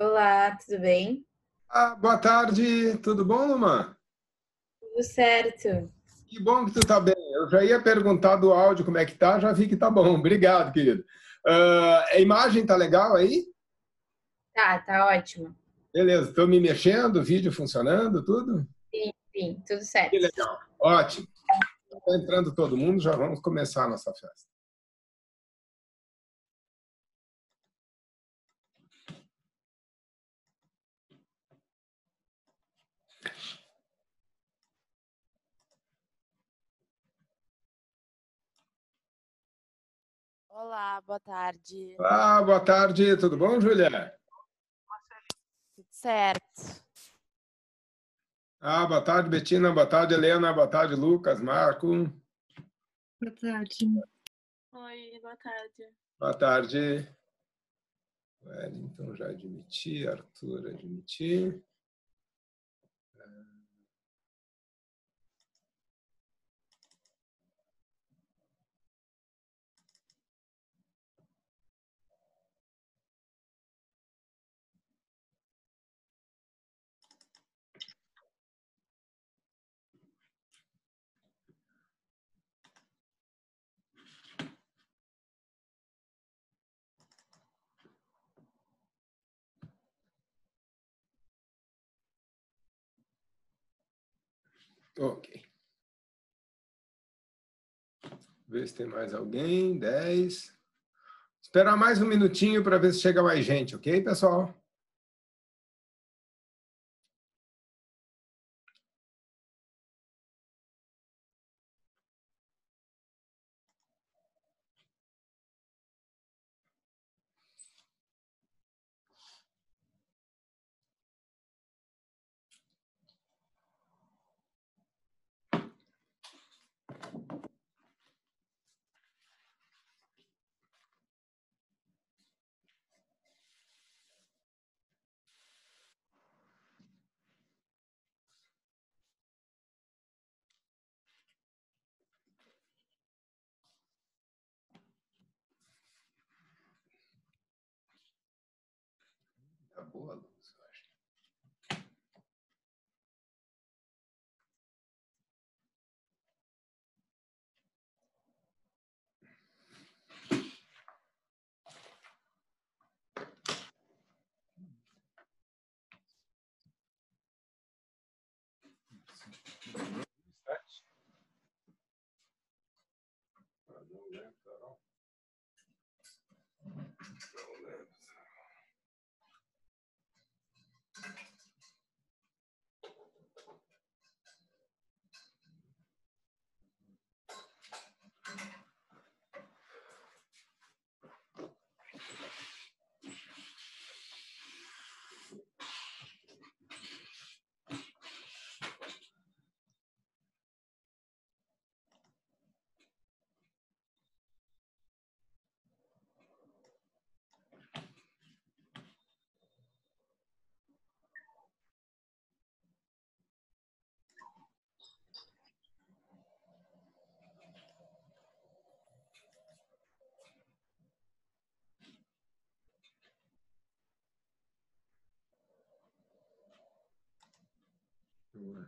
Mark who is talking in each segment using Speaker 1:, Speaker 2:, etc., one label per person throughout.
Speaker 1: Olá, tudo bem?
Speaker 2: Ah, boa tarde, tudo bom, Luman?
Speaker 1: Tudo certo.
Speaker 2: Que bom que tu tá bem. Eu já ia perguntar do áudio como é que tá, já vi que tá bom. Obrigado, querido. A imagem tá legal aí?
Speaker 1: Tá ótimo.
Speaker 2: Beleza, estou me mexendo, vídeo funcionando, tudo?
Speaker 1: Sim, sim, tudo
Speaker 2: Que
Speaker 1: certo.
Speaker 2: legal, ótimo. Está entrando todo mundo, já vamos começar a nossa festa.
Speaker 3: Olá, boa tarde.
Speaker 2: Ah, boa tarde, tudo bom, Júlia?
Speaker 3: Tudo certo?
Speaker 2: Ah, boa tarde, Betina, boa tarde, Helena, boa tarde, Lucas, Marco.
Speaker 4: Boa tarde.
Speaker 5: Oi, boa tarde.
Speaker 2: Boa tarde. Wellington, já admiti, Arthur, admiti. Ok. Ver se tem mais alguém. 10. Esperar mais um minutinho para ver se chega mais gente, ok, pessoal? Tá boa, Luz, eu acho. Ah, não lembro, Carol. Não lembro. Ué,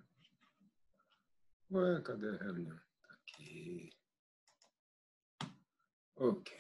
Speaker 2: ué, cadê a reunião? Tá aqui. Ok.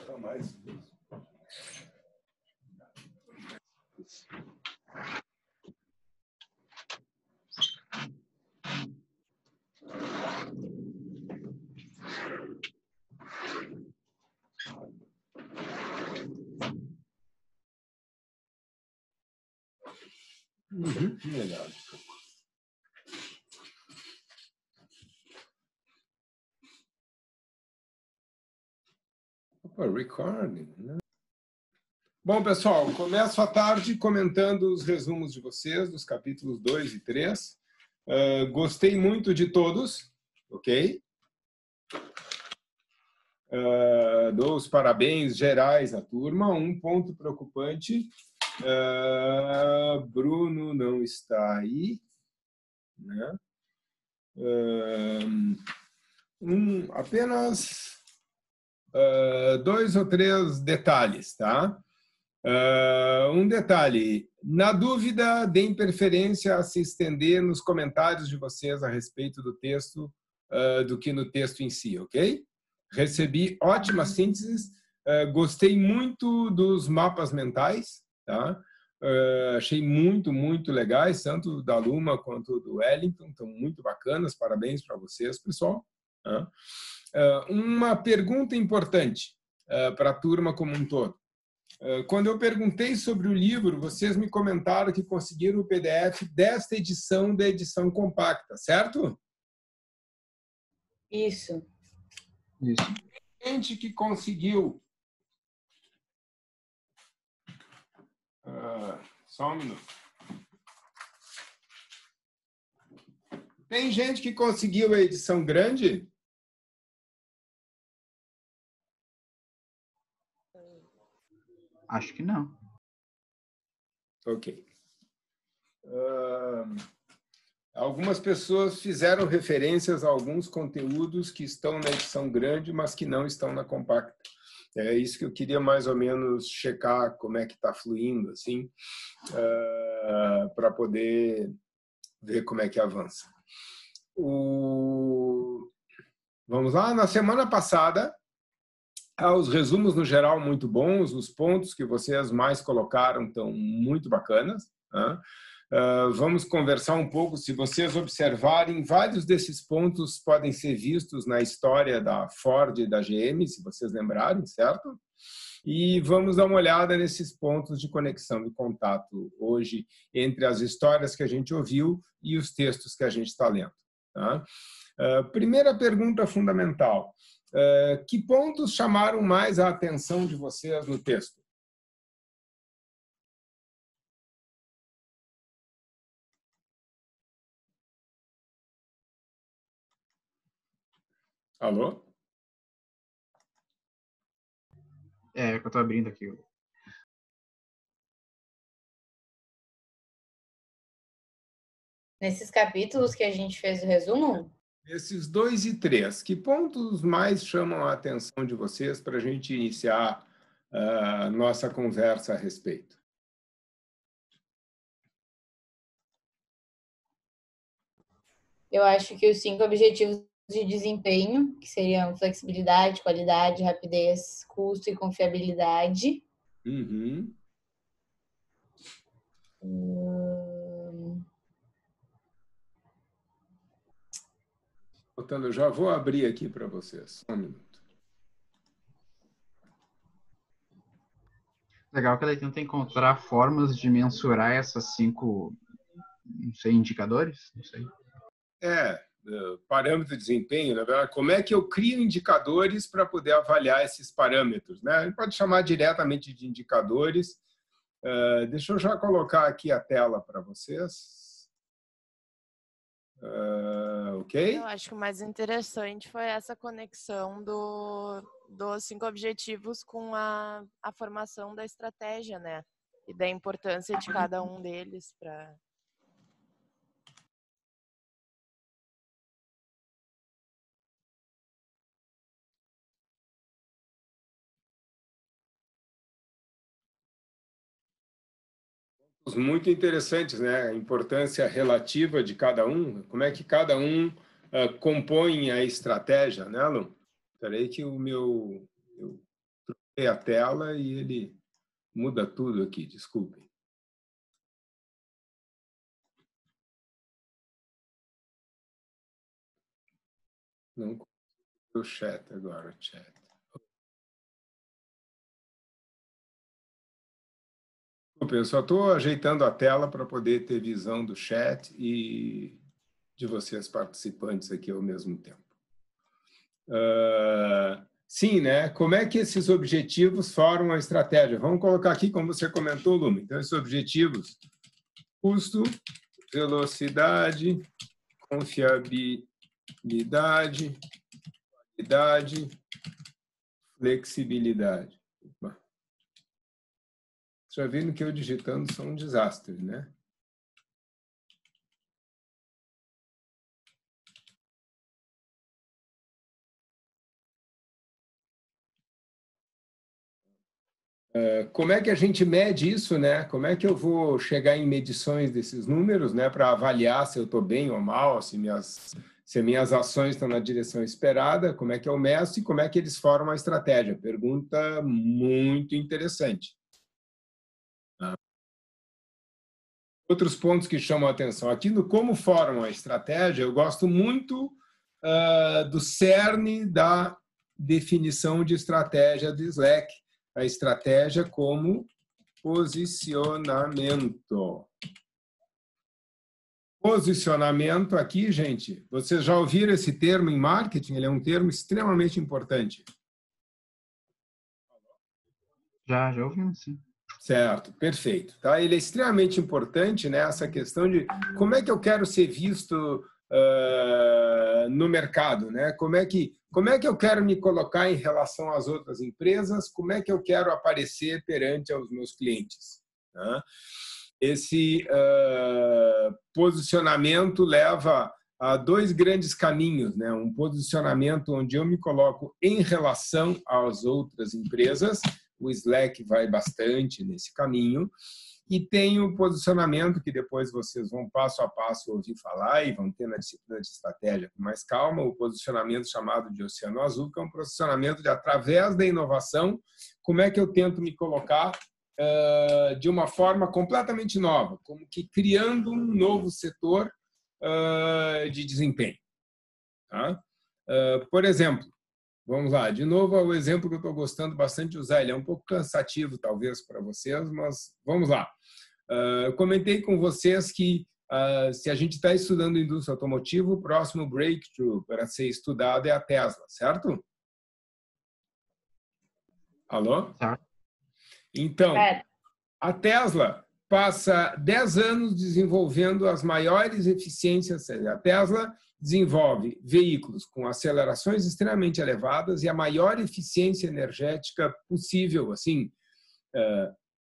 Speaker 2: Tá mais. Que legal. Opa, recording, né? Bom, pessoal, começo a tarde comentando os resumos de vocês, dos capítulos 2 e 3. Gostei muito de todos, ok? Dou os parabéns gerais à turma. Um ponto preocupante, Bruno não está aí, né? Apenas 2 ou 3 detalhes, tá? Um detalhe, na dúvida, deem preferência a se estender nos comentários de vocês a respeito do texto do que no texto em si, ok? Recebi ótimas sínteses, gostei muito dos mapas mentais, tá? Achei muito, muito legais, tanto da Luma quanto do Wellington, estão muito bacanas, parabéns para vocês, pessoal. Tá? Uma pergunta importante para a turma como um todo. Quando eu perguntei sobre o livro, vocês me comentaram que conseguiram o PDF desta edição da edição compacta, certo?
Speaker 1: Isso.
Speaker 2: Gente que conseguiu. Só um minuto. Tem gente que conseguiu a edição grande?
Speaker 6: Acho que não.
Speaker 2: Ok. Algumas pessoas fizeram referências a alguns conteúdos que estão na edição grande, mas que não estão na compacta. É isso que eu queria mais ou menos checar como é que está fluindo, assim, para poder ver como é que avança. Vamos lá, na semana passada, os resumos no geral muito bons, os pontos que vocês mais colocaram estão muito bacanas, né? Vamos conversar um pouco, se vocês observarem, vários desses pontos podem ser vistos na história da Ford e da GM, se vocês lembrarem, certo? E vamos dar uma olhada nesses pontos de conexão e contato hoje entre as histórias que a gente ouviu e os textos que a gente está lendo. Tá? Primeira pergunta fundamental. Que pontos chamaram mais a atenção de vocês no texto? Alô?
Speaker 6: É que eu estou abrindo aqui.
Speaker 1: Nesses capítulos que a gente fez o resumo?
Speaker 2: Esses 2 e 3, que pontos mais chamam a atenção de vocês para a gente iniciar a nossa conversa a respeito?
Speaker 1: Eu acho que os 5 objetivos de desempenho, que seriam flexibilidade, qualidade, rapidez, custo e confiabilidade.
Speaker 2: Uhum. Portanto, eu já vou abrir aqui para vocês. Um minuto.
Speaker 6: Legal que ela tenta encontrar formas de mensurar essas 5, não sei, indicadores? Não sei.
Speaker 2: Parâmetro de desempenho, na verdade, como é que eu crio indicadores para poder avaliar esses parâmetros, né? A gente pode chamar diretamente de indicadores. Deixa eu já colocar aqui a tela para vocês. Ok?
Speaker 3: Eu acho que o mais interessante foi essa conexão dos 5 objetivos com a formação da estratégia, né? E da importância de cada um deles para...
Speaker 2: Muito interessantes, né? A importância relativa de cada um, como é que cada um compõe a estratégia, né, Lu? Espera aí que eu troquei a tela e ele muda tudo aqui, desculpem. Não o chat agora, o chat. Eu só estou ajeitando a tela para poder ter visão do chat e de vocês participantes aqui ao mesmo tempo. Sim, né? Como é que esses objetivos formam a estratégia? Vamos colocar aqui, como você comentou, Luma. Então, esses objetivos: custo, velocidade, confiabilidade, qualidade, flexibilidade. Opa. Já viram que eu digitando são um desastre, né? Como é que a gente mede isso, né? Como é que eu vou chegar em medições desses números, né, para avaliar se eu estou bem ou mal, se minhas ações estão na direção esperada, como é que eu meço e como é que eles formam a estratégia? Pergunta muito interessante. Outros pontos que chamam a atenção. Aqui no como formam a estratégia, eu gosto muito do cerne da definição de estratégia do Slack. A estratégia como posicionamento. Posicionamento aqui, gente, vocês já ouviram esse termo em marketing? Ele é um termo extremamente importante.
Speaker 6: Já ouvimos, sim.
Speaker 2: Certo, perfeito. Tá? Ele é extremamente importante, né, essa questão de como é que eu quero ser visto no mercado, né? Como é que eu quero me colocar em relação às outras empresas, como é que eu quero aparecer perante aos meus clientes. Tá? Esse posicionamento leva a dois grandes caminhos, né? Um posicionamento onde eu me coloco em relação às outras empresas, o Slack vai bastante nesse caminho, e tem o posicionamento que depois vocês vão passo a passo ouvir falar e vão ter na disciplina de estratégia com mais calma, o posicionamento chamado de Oceano Azul, que é um posicionamento de, através da inovação, como é que eu tento me colocar de uma forma completamente nova, como que criando um novo setor de desempenho. Tá? Por exemplo, vamos lá, de novo o exemplo que eu estou gostando bastante de usar, ele é um pouco cansativo talvez para vocês, mas vamos lá. Eu comentei com vocês que se a gente está estudando indústria automotiva, o próximo breakthrough para ser estudado é a Tesla, certo? Alô?
Speaker 6: Certo.
Speaker 2: Então, a Tesla passa 10 anos desenvolvendo as maiores eficiências. A Tesla desenvolve veículos com acelerações extremamente elevadas e a maior eficiência energética possível, assim,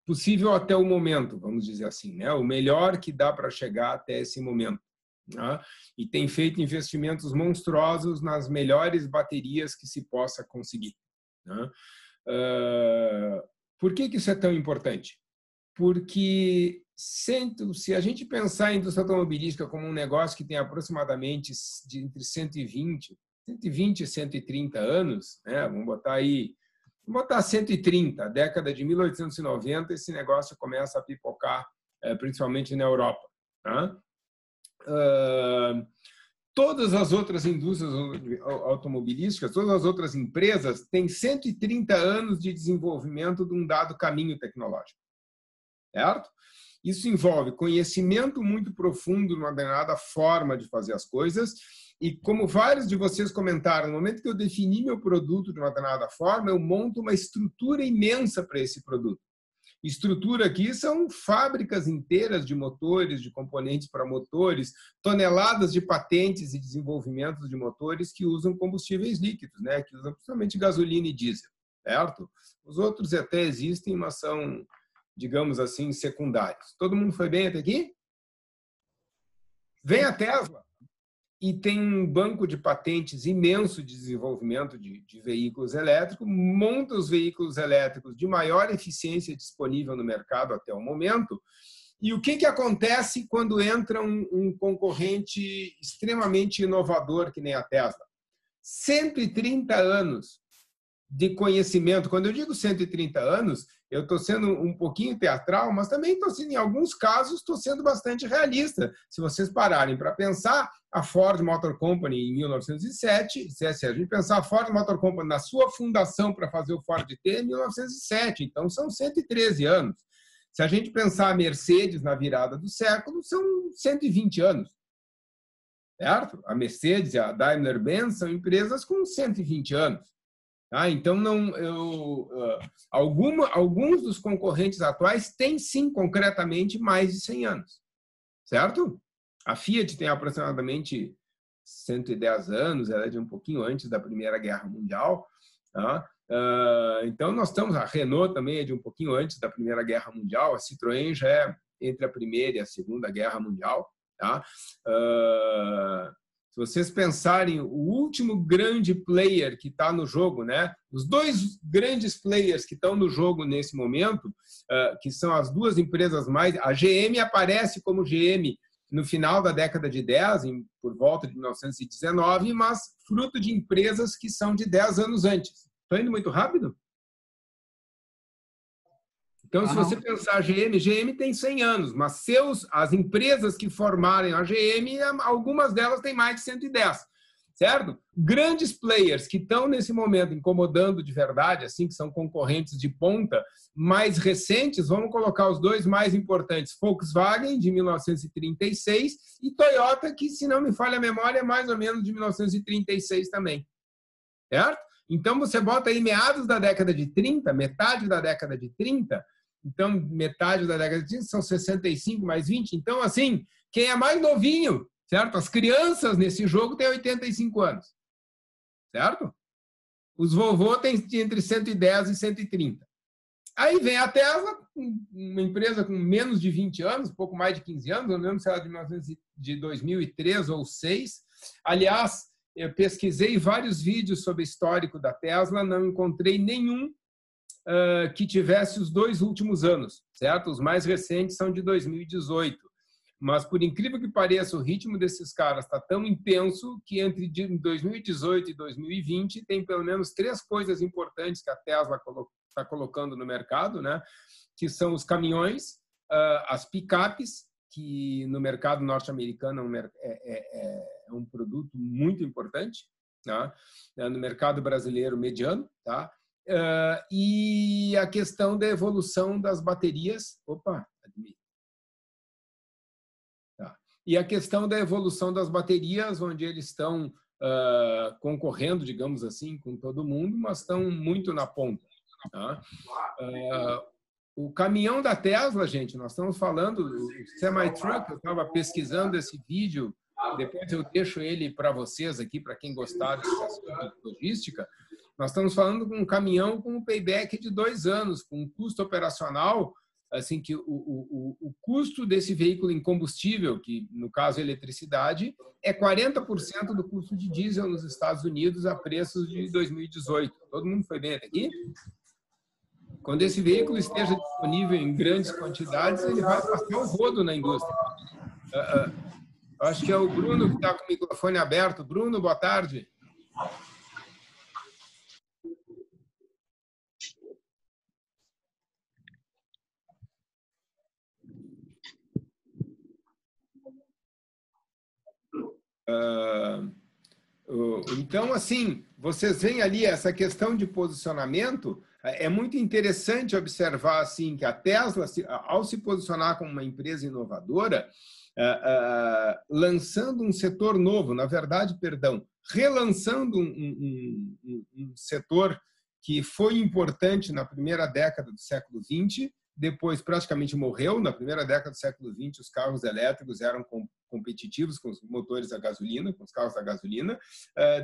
Speaker 2: possível até o momento, vamos dizer assim, né? O melhor que dá para chegar até esse momento. Né? E tem feito investimentos monstruosos nas melhores baterias que se possa conseguir. Né? Por que isso é tão importante? Porque se a gente pensar em indústria automobilística como um negócio que tem aproximadamente entre 120 e 130 anos, né? Vamos botar 130, a década de 1890, esse negócio começa a pipocar, principalmente na Europa. Tá? Todas as outras indústrias automobilísticas, todas as outras empresas têm 130 anos de desenvolvimento de um dado caminho tecnológico. Certo? Isso envolve conhecimento muito profundo numa determinada forma de fazer as coisas e, como vários de vocês comentaram, no momento que eu defini meu produto de uma determinada forma, eu monto uma estrutura imensa para esse produto. Estrutura aqui são fábricas inteiras de motores, de componentes para motores, toneladas de patentes e desenvolvimentos de motores que usam combustíveis líquidos, né? Que usam principalmente gasolina e diesel, certo? Os outros até existem, mas são, digamos assim, secundários. Todo mundo foi bem até aqui? Vem a Tesla e tem um banco de patentes imenso de desenvolvimento de veículos elétricos, monta os veículos elétricos de maior eficiência disponível no mercado até o momento. E o que acontece quando entra um concorrente extremamente inovador que nem a Tesla? 130 anos de conhecimento. Quando eu digo 130 anos, eu estou sendo um pouquinho teatral, mas também estou sendo, em alguns casos, estou sendo bastante realista. Se vocês pararem para pensar, a Ford Motor Company, em 1907, se a gente pensar a Ford Motor Company na sua fundação para fazer o Ford T, em 1907, então são 113 anos. Se a gente pensar a Mercedes na virada do século, são 120 anos. Certo? A Mercedes e a Daimler-Benz são empresas com 120 anos. Tá? Então, alguns dos concorrentes atuais têm, sim, concretamente, mais de 100 anos. Certo? A Fiat tem aproximadamente 110 anos, ela é de um pouquinho antes da Primeira Guerra Mundial. Tá? Então, nós estamos... A Renault também é de um pouquinho antes da Primeira Guerra Mundial. A Citroën já é entre a Primeira e a Segunda Guerra Mundial. Tá? Se vocês pensarem, o último grande player que está no jogo, né? Os dois grandes players que estão no jogo nesse momento, que são as duas empresas mais... A GM aparece como GM no final da década de 10, por volta de 1919, mas fruto de empresas que são de 10 anos antes. Estou indo muito rápido? Então, se você pensar GM tem 100 anos, mas as empresas que formarem a GM, algumas delas têm mais de 110, certo? Grandes players que estão nesse momento incomodando de verdade, assim, que são concorrentes de ponta, mais recentes, vamos colocar os dois mais importantes, Volkswagen, de 1936, e Toyota, que, se não me falha a memória, é mais ou menos de 1936 também, certo? Então, você bota aí meados da década de 30, metade da década de 30, então, metade da década de 30 são 65 mais 20. Então, assim, quem é mais novinho, certo? As crianças nesse jogo têm 85 anos, certo? Os vovô têm entre 110 e 130. Aí vem a Tesla, uma empresa com menos de 20 anos, um pouco mais de 15 anos, eu não lembro se ela é de 2003 ou 2006. Aliás, eu pesquisei vários vídeos sobre o histórico da Tesla, não encontrei nenhum que tivesse os 2 últimos anos, certo? Os mais recentes são de 2018. Mas, por incrível que pareça, o ritmo desses caras está tão intenso que entre 2018 e 2020 tem pelo menos 3 coisas importantes que a Tesla está colocando no mercado, né? Que são os caminhões, as picapes, que no mercado norte-americano é um produto muito importante, tá? No mercado brasileiro mediano, tá? E a questão da evolução das baterias. Tá. E a questão da evolução das baterias, onde eles estão concorrendo, digamos assim, com todo mundo, mas estão muito na ponta. Tá? O caminhão da Tesla, gente, nós estamos falando, o semi-truck, eu estava pesquisando esse vídeo, depois eu deixo ele para vocês aqui, para quem gostar desse assunto de logística. Nós estamos falando de um caminhão com um payback de 2 anos, com um custo operacional, assim, que o custo desse veículo em combustível, que no caso é eletricidade, é 40% do custo de diesel nos Estados Unidos a preços de 2018. Todo mundo foi bem até aqui? Quando esse veículo esteja disponível em grandes quantidades, ele vai passar o rodo na indústria. Acho que é o Bruno que está com o microfone aberto. Bruno, boa tarde. Então, assim, vocês veem ali essa questão de posicionamento. É muito interessante observar assim que a Tesla, ao se posicionar como uma empresa inovadora, lançando um setor novo, na verdade, relançando um setor que foi importante na primeira década do século XX, depois praticamente morreu. Na primeira década do século XX, os carros elétricos eram competitivos com os motores a gasolina, com os carros a gasolina.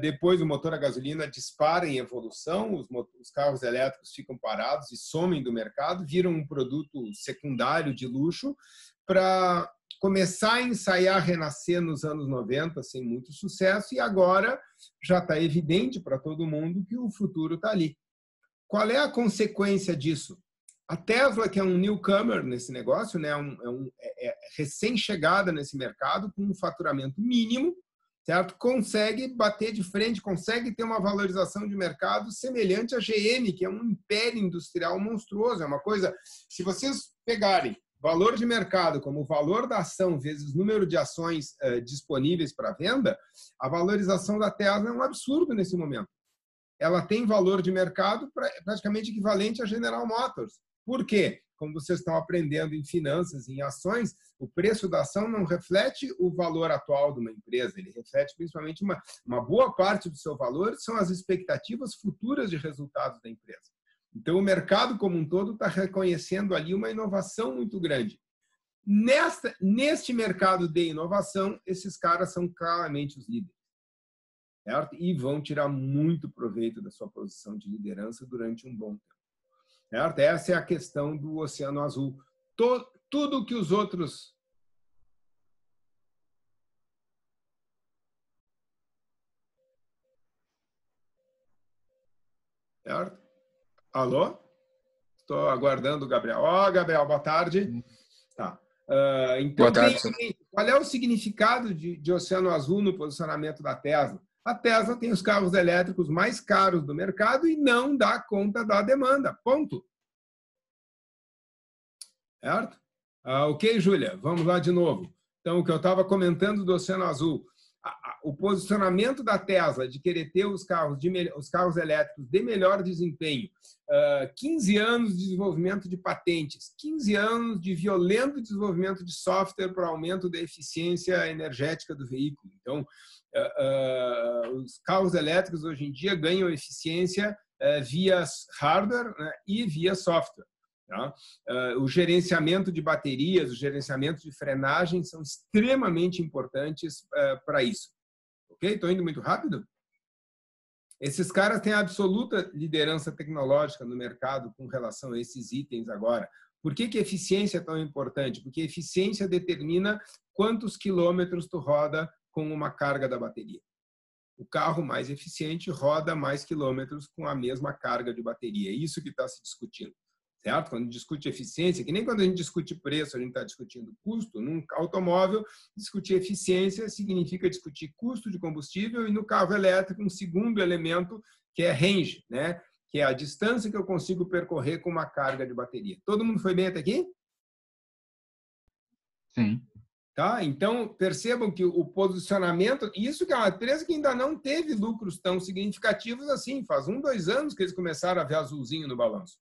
Speaker 2: Depois, o motor a gasolina dispara em evolução, os carros elétricos ficam parados e somem do mercado, viram um produto secundário de luxo para começar a ensaiar renascer nos anos 90 sem muito sucesso, e agora já está evidente para todo mundo que o futuro está ali. Qual é a consequência disso? A Tesla, que é um newcomer nesse negócio, né, é recém-chegada nesse mercado, com um faturamento mínimo, certo? Consegue bater de frente, consegue ter uma valorização de mercado semelhante à GM, que é um império industrial monstruoso. É uma coisa, se vocês pegarem valor de mercado como o valor da ação vezes número de ações disponíveis para venda, a valorização da Tesla é um absurdo nesse momento. Ela tem valor de mercado praticamente equivalente à General Motors. Por quê? como vocês estão aprendendo em finanças, em ações, o preço da ação não reflete o valor atual de uma empresa, ele reflete principalmente uma boa parte do seu valor são as expectativas futuras de resultados da empresa. Então, o mercado como um todo está reconhecendo ali uma inovação muito grande. Neste mercado de inovação, esses caras são claramente os líderes, certo? E vão tirar muito proveito da sua posição de liderança durante um bom tempo, certo? Essa é a questão do Oceano Azul. Tudo que os outros... Certo? Alô? Estou aguardando o Gabriel. Gabriel, boa tarde. Tá. Então,
Speaker 7: boa tarde,
Speaker 2: qual é o significado de Oceano Azul no posicionamento da Tesla? A Tesla tem os carros elétricos mais caros do mercado e não dá conta da demanda. Ponto. Certo? Ok, Júlia, vamos lá de novo. Então, o que eu estava comentando do Oceano Azul, o posicionamento da Tesla de querer ter os carros elétricos de melhor desempenho, 15 anos de desenvolvimento de patentes, 15 anos de violento desenvolvimento de software para aumento da eficiência energética do veículo. Então, os carros elétricos hoje em dia ganham eficiência via hardware, né, e via software. Tá? O gerenciamento de baterias, o gerenciamento de frenagem são extremamente importantes para isso. Ok? Estou indo muito rápido? Esses caras têm absoluta liderança tecnológica no mercado com relação a esses itens agora. Por que eficiência é tão importante? Porque eficiência determina quantos quilômetros tu roda com uma carga da bateria. O carro mais eficiente roda mais quilômetros com a mesma carga de bateria. É isso que está se discutindo. Certo? Quando discute eficiência, que nem quando a gente discute preço, a gente está discutindo custo. Num automóvel, discutir eficiência significa discutir custo de combustível e no carro elétrico, um segundo elemento que é range, né? Que é a distância que eu consigo percorrer com uma carga de bateria. Todo mundo foi bem até aqui?
Speaker 6: Sim.
Speaker 2: Tá? Então, percebam que o posicionamento... Isso que é uma empresa que ainda não teve lucros tão significativos assim. Faz 1, 2 anos que eles começaram a ver azulzinho no balanço.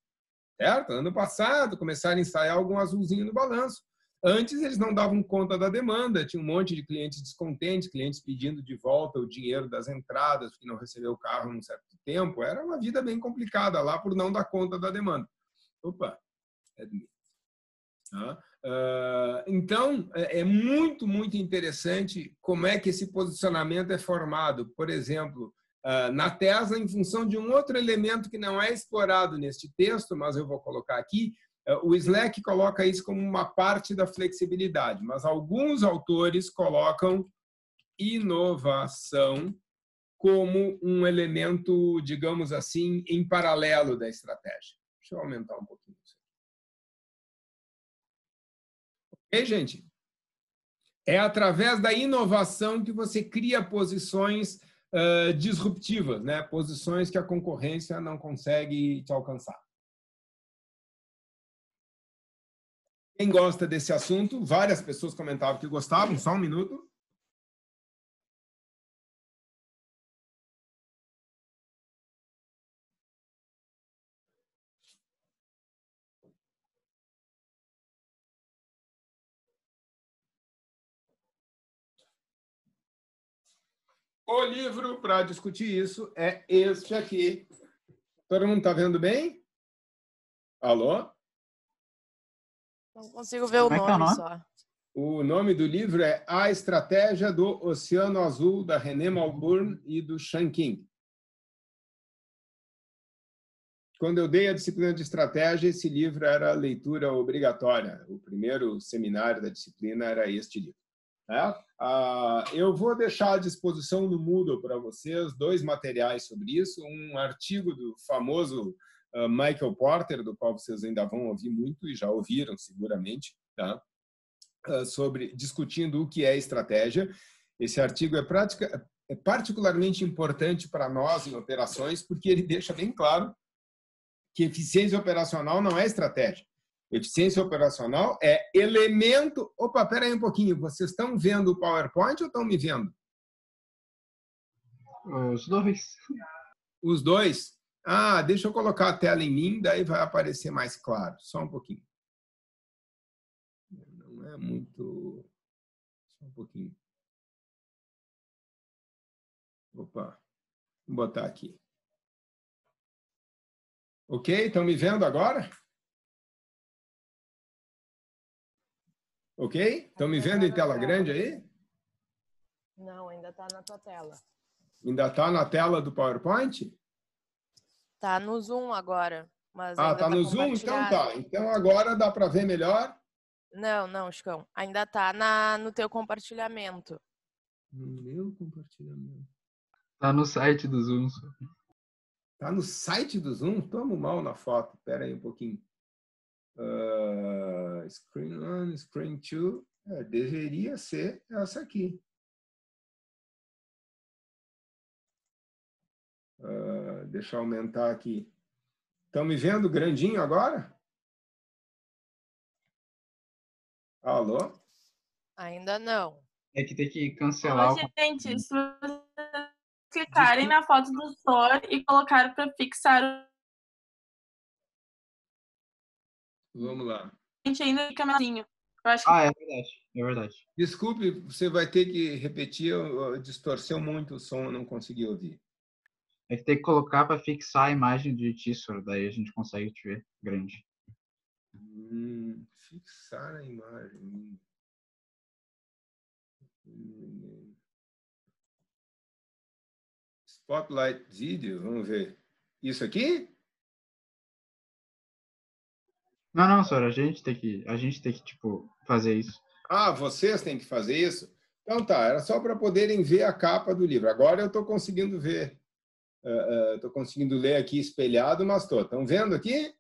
Speaker 2: Certo? Ano passado, começaram a ensaiar algum azulzinho no balanço. Antes, eles não davam conta da demanda. Tinha um monte de clientes descontentes, clientes pedindo de volta o dinheiro das entradas, que não recebeu o carro num certo tempo. Era uma vida bem complicada lá por não dar conta da demanda. Opa! Então, é muito, muito interessante como é que esse posicionamento é formado. Por exemplo, na Tesla, em função de um outro elemento que não é explorado neste texto, mas eu vou colocar aqui, o Slack coloca isso como uma parte da flexibilidade, mas alguns autores colocam inovação como um elemento, digamos assim, em paralelo da estratégia. Deixa eu aumentar um pouquinho isso. Ok, gente? É através da inovação que você cria posições disruptivas, né? Posições que a concorrência não consegue te alcançar. Quem gosta desse assunto, várias pessoas comentavam que gostavam, só um minuto. O livro para discutir isso é este aqui. Todo mundo está vendo bem? Alô?
Speaker 3: Não consigo ver o nome só.
Speaker 2: O nome do livro é A Estratégia do Oceano Azul, da René Malburn e do Shan King. Quando eu dei a disciplina de estratégia, esse livro era leitura obrigatória. O primeiro seminário da disciplina era este livro. Eu vou deixar à disposição no Moodle para vocês 2 materiais sobre isso. Um artigo do famoso Michael Porter, do qual vocês ainda vão ouvir muito e já ouviram seguramente, tá? Discutindo o que é estratégia. Esse artigo é particularmente importante para nós em operações, porque ele deixa bem claro que eficiência operacional não é estratégia. Eficiência operacional é elemento... Opa, espera aí um pouquinho. Vocês estão vendo o PowerPoint ou estão me vendo?
Speaker 6: Os dois.
Speaker 2: Os dois? Deixa eu colocar a tela em mim, daí vai aparecer mais claro. Só um pouquinho. é muito... Só um pouquinho. Opa, vou botar aqui. Ok? Estão me vendo agora? Ok? Estão me vendo em tela grande aí?
Speaker 3: Não, ainda está na tua tela.
Speaker 2: Ainda está na tela do PowerPoint?
Speaker 3: Tá no Zoom agora, mas
Speaker 2: Ah,
Speaker 3: ainda
Speaker 2: está
Speaker 3: tá
Speaker 2: no Zoom? Então
Speaker 3: compartilhado.
Speaker 2: tá. Então agora dá para ver melhor?
Speaker 3: Não, Chicão. Ainda tá no teu compartilhamento.
Speaker 2: No meu compartilhamento.
Speaker 6: Tá no site do Zoom.
Speaker 2: Está no site do Zoom? Estamos mal na foto. Espera aí um pouquinho. Screen 1, Screen 2. Deveria ser essa aqui. Deixa eu aumentar aqui. Estão me vendo grandinho agora? Alô?
Speaker 3: Ainda não.
Speaker 6: É que tem que cancelar
Speaker 5: Oi, gente, se vocês clicarem na foto do Thor e colocar para fixar,
Speaker 2: Vamos lá.
Speaker 5: a gente ainda fica melhorzinho. Eu acho que
Speaker 6: Ah, é verdade. É verdade.
Speaker 2: Desculpe, você vai ter que repetir, distorceu muito o som, eu não consegui ouvir.
Speaker 6: É que tem que colocar para fixar a imagem de teaser, daí a gente consegue te ver grande.
Speaker 2: Fixar a imagem. Spotlight Video, vamos ver. Isso aqui?
Speaker 6: Não, senhor, a gente tem que tipo fazer isso.
Speaker 2: Ah, vocês têm que fazer isso? Então tá, era só para poderem ver a capa do livro. Agora eu estou conseguindo ver. Estou conseguindo ler aqui espelhado, mas estou. Estão vendo aqui?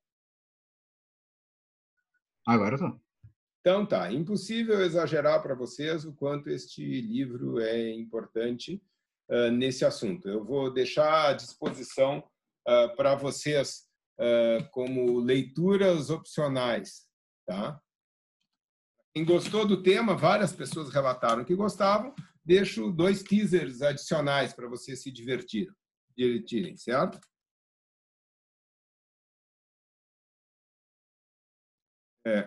Speaker 6: Agora eu tô.
Speaker 2: Então tá, impossível exagerar para vocês o quanto este livro é importante nesse assunto. Eu vou deixar à disposição para vocês como leituras opcionais, tá? Quem gostou do tema, várias pessoas relataram que gostavam. Deixo 2 teasers adicionais para vocês se divertirem, certo?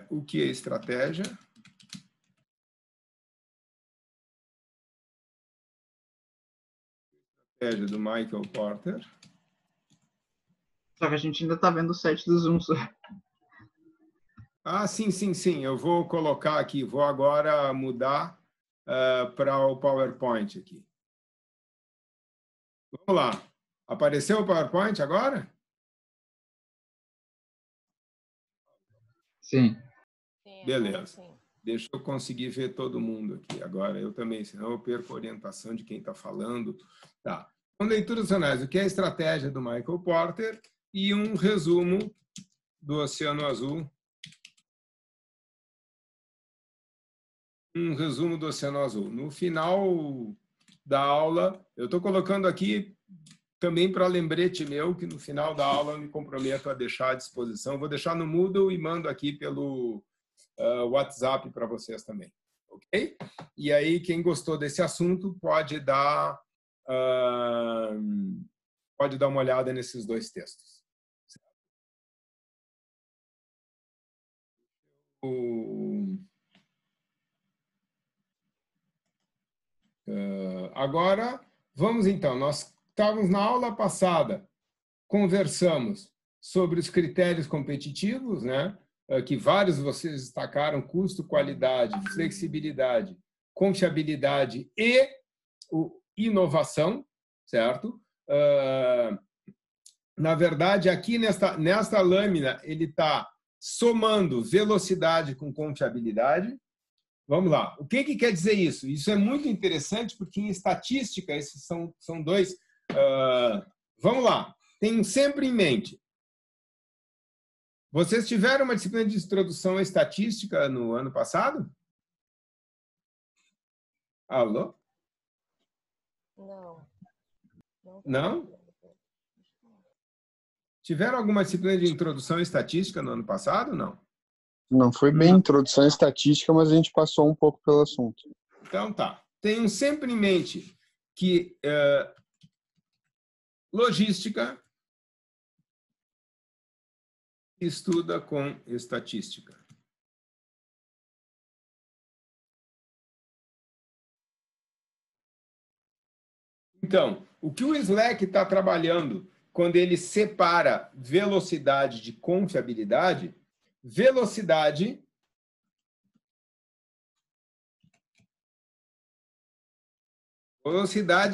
Speaker 2: O que é estratégia? Estratégia do Michael Porter.
Speaker 6: Só que a gente ainda tá vendo o site do Zoom.
Speaker 2: Ah, sim. Eu vou colocar aqui, vou agora mudar para o PowerPoint aqui. Vamos lá. Apareceu o PowerPoint agora?
Speaker 6: Sim.
Speaker 3: Sim,
Speaker 2: Beleza.
Speaker 3: sim.
Speaker 2: Deixa eu conseguir ver todo mundo aqui. Agora eu também, senão eu perco a orientação de quem está falando. Tá. Então, leituras anais, o que é a estratégia do Michael Porter e um resumo do Oceano Azul. Um resumo do Oceano Azul. No final da aula, eu estou colocando aqui também para lembrete meu, que no final da aula eu me comprometo a deixar à disposição. Vou deixar no Moodle e mando aqui pelo WhatsApp para vocês também. Ok? E aí, quem gostou desse assunto pode dar uma olhada nesses 2 textos. Agora, vamos então. Nós estávamos na aula passada, conversamos sobre os critérios competitivos, né? Que vários de vocês destacaram: custo, qualidade, flexibilidade, confiabilidade e inovação, certo? Na verdade, aqui nesta lâmina, ele está somando velocidade com confiabilidade. Vamos lá. O que quer dizer isso? Isso é muito interessante porque em estatística esses são 2. Vamos lá. Tenham sempre em mente. Vocês tiveram uma disciplina de introdução à estatística no ano passado? Alô? Não? Tiveram alguma disciplina de introdução à estatística no ano passado? Não.
Speaker 7: Não foi bem introdução à estatística, mas a gente passou um pouco pelo assunto.
Speaker 2: Então tá. Tenham sempre em mente que logística estuda com estatística. Então, o que o Slack está trabalhando quando ele separa velocidade de confiabilidade, velocidade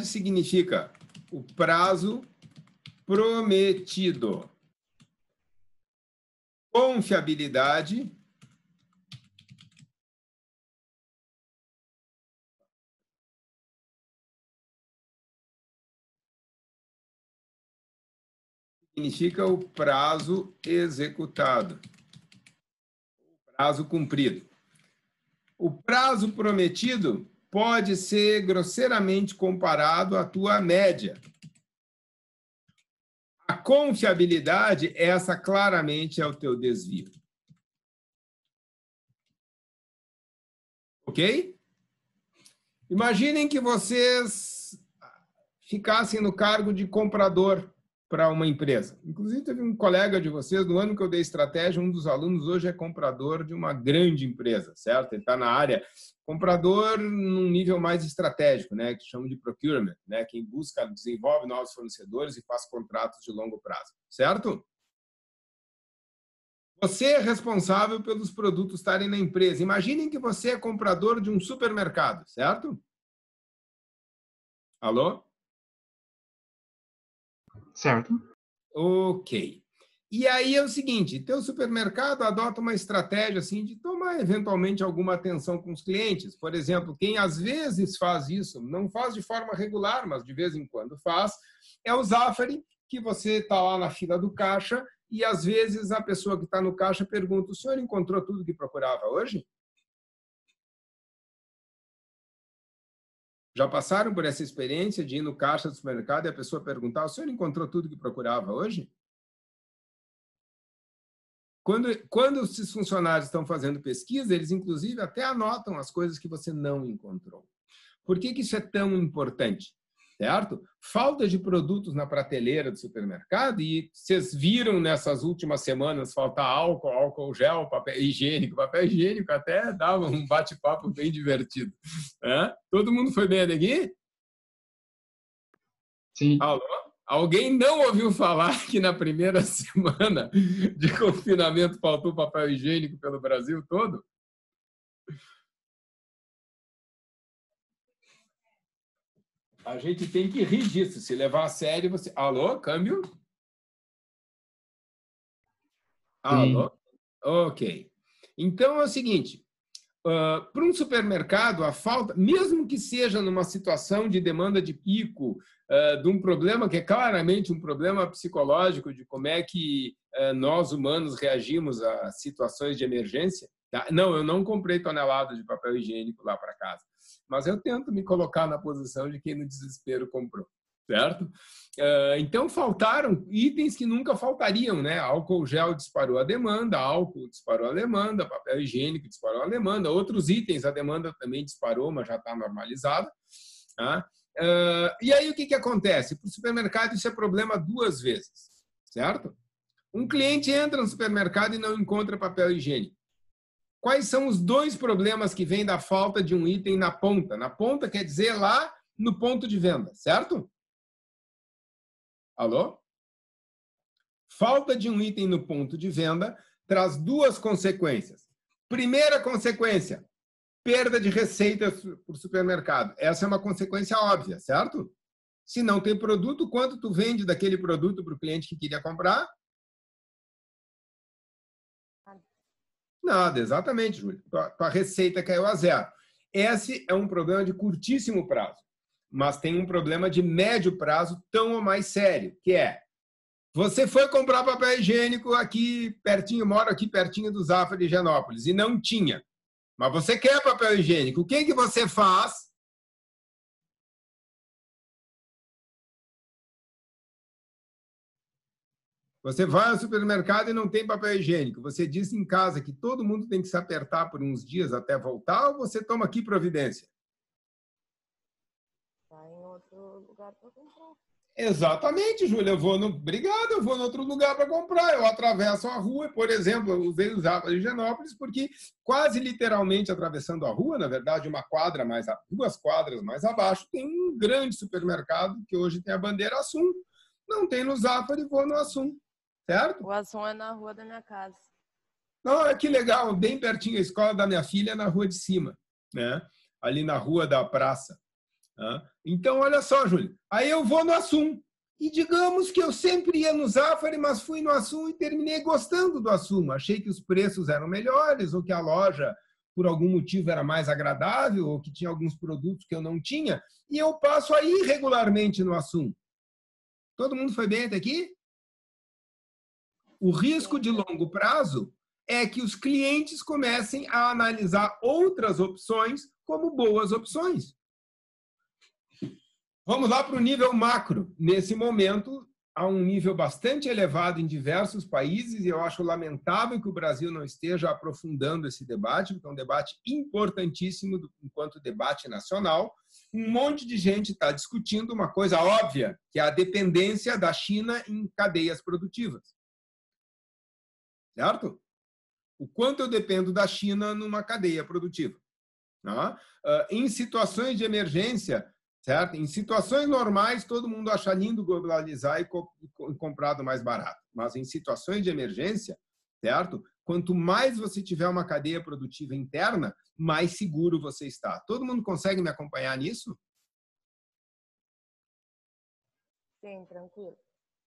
Speaker 2: significa o prazo prometido. Confiabilidade significa o prazo executado, o prazo cumprido. O prazo prometido pode ser grosseiramente comparado à tua média. A confiabilidade, essa claramente é o teu desvio. Ok? Imaginem que vocês ficassem no cargo de comprador para uma empresa. Inclusive, teve um colega de vocês, no ano que eu dei estratégia, um dos alunos hoje é comprador de uma grande empresa, certo? Ele está na área comprador num nível mais estratégico, né? Que chamam de procurement, né? Quem busca, desenvolve novos fornecedores e faz contratos de longo prazo, certo? Você é responsável pelos produtos estarem na empresa. Imaginem que você é comprador de um supermercado, certo? Alô?
Speaker 6: Certo.
Speaker 2: Ok. E aí é o seguinte, teu supermercado adota uma estratégia assim de tomar eventualmente alguma atenção com os clientes. Por exemplo, quem às vezes faz isso, não faz de forma regular, mas de vez em quando faz, é o Zafari, que você está lá na fila do caixa e às vezes a pessoa que está no caixa pergunta: o senhor encontrou tudo que procurava hoje? Já passaram por essa experiência de ir no caixa do supermercado e a pessoa perguntar: o senhor encontrou tudo que procurava hoje? Quando esses funcionários estão fazendo pesquisa, eles inclusive até anotam as coisas que você não encontrou. Por que isso é tão importante? Certo? Falta de produtos na prateleira do supermercado, e vocês viram nessas últimas semanas faltar álcool gel, papel higiênico até dava um bate-papo bem divertido. Todo mundo foi bem aqui?
Speaker 6: Sim.
Speaker 2: Alô? Alguém não ouviu falar que na primeira semana de confinamento faltou papel higiênico pelo Brasil todo? A gente tem que rir disso. Se levar a sério, você... Alô? Câmbio? Alô? Ok. Então é o seguinte, para um supermercado, a falta, mesmo que seja numa situação de demanda de pico, de um problema que é claramente um problema psicológico, de como é que nós humanos reagimos a situações de emergência. Tá? Não, eu não comprei tonelada de papel higiênico lá para casa, mas eu tento me colocar na posição de quem no desespero comprou, certo? Então faltaram itens que nunca faltariam, né? Álcool gel disparou a demanda, álcool disparou a demanda, papel higiênico disparou a demanda, outros itens a demanda também disparou, mas já está normalizada. Tá? E aí o que acontece? Para o supermercado isso é problema duas vezes, certo? Um cliente entra no supermercado e não encontra papel higiênico. Quais são os dois problemas que vêm da falta de um item na ponta? Na ponta quer dizer lá no ponto de venda, certo? Alô? Falta de um item no ponto de venda traz duas consequências. Primeira consequência, perda de receitas para o supermercado. Essa é uma consequência óbvia, certo? Se não tem produto, quanto tu vende daquele produto para o cliente que queria comprar? Nada, exatamente, Júlia. Tua receita caiu a zero. Esse é um problema de curtíssimo prazo, mas tem um problema de médio prazo tão ou mais sério, que é: você foi comprar papel higiênico aqui pertinho, moro aqui pertinho do Zafari de Higienópolis, e não tinha. Mas você quer papel higiênico. O que você faz? Você vai ao supermercado e não tem papel higiênico. Você diz em casa que todo mundo tem que se apertar por uns dias até voltar, ou você toma aqui providência?
Speaker 3: Vai em outro outro lugar para comprar.
Speaker 2: Exatamente, Júlia. Obrigado, eu vou em outro lugar para comprar. Eu atravesso a rua, por exemplo, eu usei o Zafari de Higienópolis porque quase literalmente atravessando a rua, na verdade, duas quadras mais abaixo, tem um grande supermercado que hoje tem a bandeira Assum. Não tem no Zafari, vou no Assum, certo?
Speaker 3: O Assum é na rua da minha casa.
Speaker 2: Não, que legal, bem pertinho. A escola da minha filha é na rua de cima, né? Ali na rua da praça. Então, olha só, Júlia. Aí eu vou no Assum. E digamos que eu sempre ia no Zafari, mas fui no Assum e terminei gostando do Assum. Achei que os preços eram melhores, ou que a loja, por algum motivo, era mais agradável, ou que tinha alguns produtos que eu não tinha. E eu passo a ir regularmente no Assum. Todo mundo foi bem até aqui? O risco de longo prazo é que os clientes comecem a analisar outras opções como boas opções. Vamos lá para o nível macro. Nesse momento, há um nível bastante elevado em diversos países e eu acho lamentável que o Brasil não esteja aprofundando esse debate, porque é um debate importantíssimo enquanto debate nacional. Um monte de gente está discutindo uma coisa óbvia, que é a dependência da China em cadeias produtivas. Certo? O quanto eu dependo da China numa cadeia produtiva. Em situações de emergência, certo? Em situações normais, todo mundo acha lindo globalizar e comprar do mais barato. Mas em situações de emergência, certo? Quanto mais você tiver uma cadeia produtiva interna, mais seguro você está. Todo mundo consegue me acompanhar nisso?
Speaker 3: Sim, tranquilo.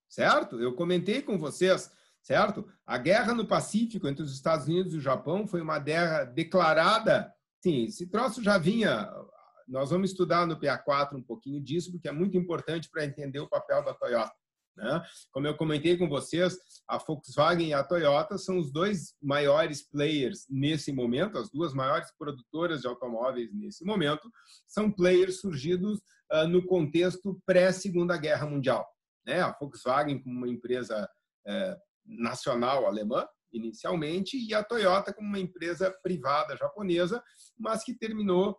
Speaker 2: Certo? Eu comentei com vocês, certo? A guerra no Pacífico entre os Estados Unidos e o Japão foi uma guerra declarada. Sim, esse troço já vinha. Nós vamos estudar no PA4 um pouquinho disso, porque é muito importante para entender o papel da Toyota. Né? Como eu comentei com vocês, a Volkswagen e a Toyota são os dois maiores players nesse momento, as duas maiores produtoras de automóveis nesse momento, são players surgidos no contexto pré-Segunda Guerra Mundial. Né? A Volkswagen como uma empresa nacional alemã, inicialmente, e a Toyota como uma empresa privada japonesa, mas que terminou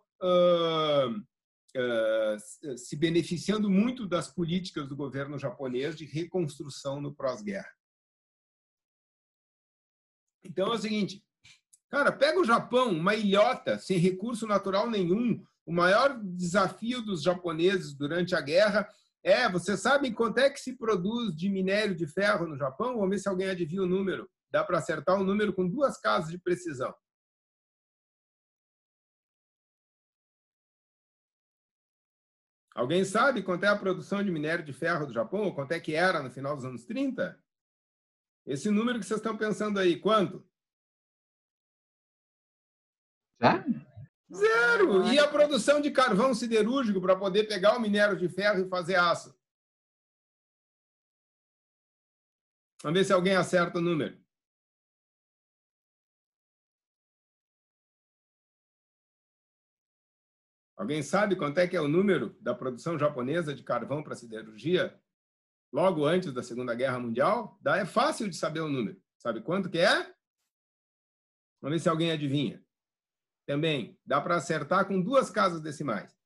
Speaker 2: se beneficiando muito das políticas do governo japonês de reconstrução no pós-guerra. Então é o seguinte, cara, pega o Japão, uma ilhota, sem recurso natural nenhum, o maior desafio dos japoneses durante a guerra vocês sabem quanto é que se produz de minério de ferro no Japão? Vamos ver se alguém adivinha o número. Dá para acertar um número com 2 casas de precisão. Alguém sabe quanto é a produção de minério de ferro do Japão? Ou quanto é que era no final dos anos 30? Esse número que vocês estão pensando aí, quanto? Zero! E a produção de carvão siderúrgico para poder pegar o minério de ferro e fazer aço? Vamos ver se alguém acerta o número. Alguém sabe quanto é que é o número da produção japonesa de carvão para siderurgia logo antes da Segunda Guerra Mundial? É fácil de saber o número. Sabe quanto que é? Vamos ver se alguém adivinha. Também dá para acertar com 2 casas decimais.